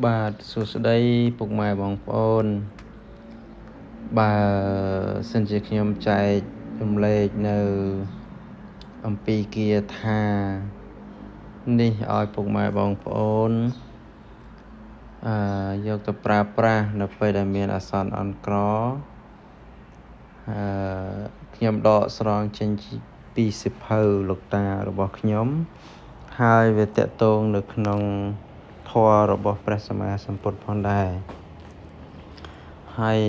បាទសួស្តីពុកម៉ែបងប្អូនបើសិនជាខ្ញុំចែករំលែកនៅអំពីគាថានេះឲ្យពុកម៉ែបងប្អូនយកទៅប្រើប្រាស់នៅពេលដែលមានអាសន្នអន់ក្រខ្ញុំដកស្រង់ចេញពីសិភៅលោកតារបស់ខ្ញុំហើយវាតកតងនៅក្នុងធម៌របស់ព្រះសម្មាសម្ពុទ្ធផងដែរហើយ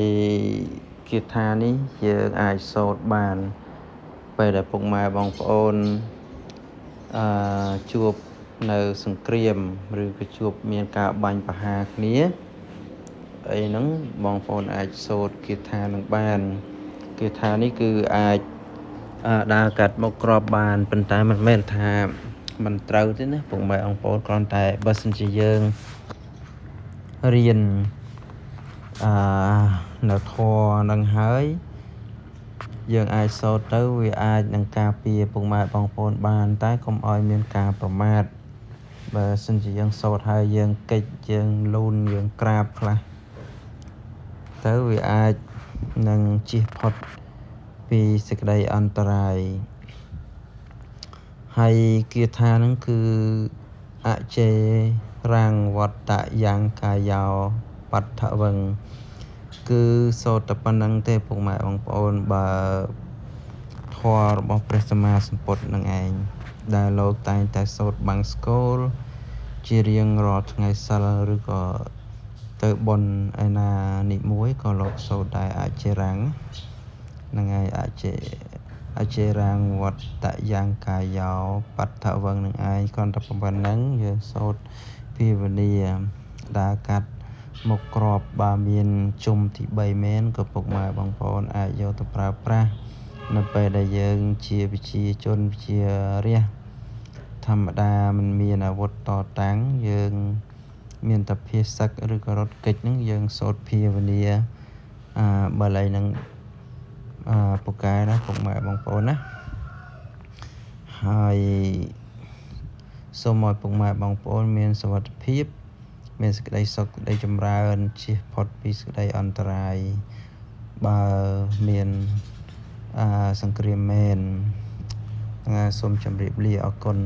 គាថានេះយើងអាចសូត្របានពេលដែលពុកម៉ែបងប្អូនជួបនៅសង្គ្រាមឬក៏ជួបមានការបាញ់ប្រហារគ្នាអីហ្នឹងបងប្អូនអាចសូត្រគាថានឹងបានគាថានេះគឺអាចដើរកាត់មកក្របបានប៉ុន្តែមិនមែនថាមិនត្រូវទេណាពុកម៉ែបងប្អូនគ្រាន់តែបើសិនជាយើងរៀននៅធម៌នឹងហើយយើងអាចសូត្រទៅវាអាចនឹងការពារពុកម៉ែបងប្អូនបានតែកុំឲ្យមានការប្រមាថបើសិនជាយើងសូត្រហើយយើងកិច្ចយើងលូនយើងក្រាបខ្លះទៅវាអាចនឹងជៀសផុតពីសេចក្តីអន្តរាយហើយគាថានឹងគឺអចេរាំងវត្តយ៉ាងកាយោបដ្ឋវឹងគឺសូត្រតែប៉ុណ្្នឹងទេពុកម៉ែបងប្អូនបើធម៌របស់ព្រះសម្មាសម្ពុទ្ធនឹងឯងដែលលោកតែងតែសូត្របង្សកូលជារៀងរាល់ថ្ងៃសិលឬក៏ទៅបុណ្យឯណានិមួយក៏លោកសូត្រដែរអចេរាំងនឹងឯងអចេរាំងវត្តយ៉ាងកាយោបដ្ឋវឹងនឹងឯងគ្រាន់តែប៉ុណ្្នឹងយើងសូត្រភាវនាដើរកាត់មកក្របបើមានជុំទី3មែនក៏ពុកម៉ែបងប្អូនអាចយកទៅប្រើប្រាស់នៅពេលដែលយើងជាវិជាជនវិជារះធម្មតាមិនមានអាវុធតតាំងយើងមានតែភាសឹកឬក៏រត់គេចហ្នឹងយើងសូត្រភាវនាបាលីនឹងពូកែណាពុកម៉ែបងប្អូនណាហើយសូមឲ្យពុកម៉ែបងប្អូនមានសុវត្ថិភាពមានសេចក្តីសុខសេចក្តីចម្រើនជៀសផុតពីសេចក្តីអន្តរាយបើមានសង្គ្រាមមែនសូមជម្រាបលាអរគុណ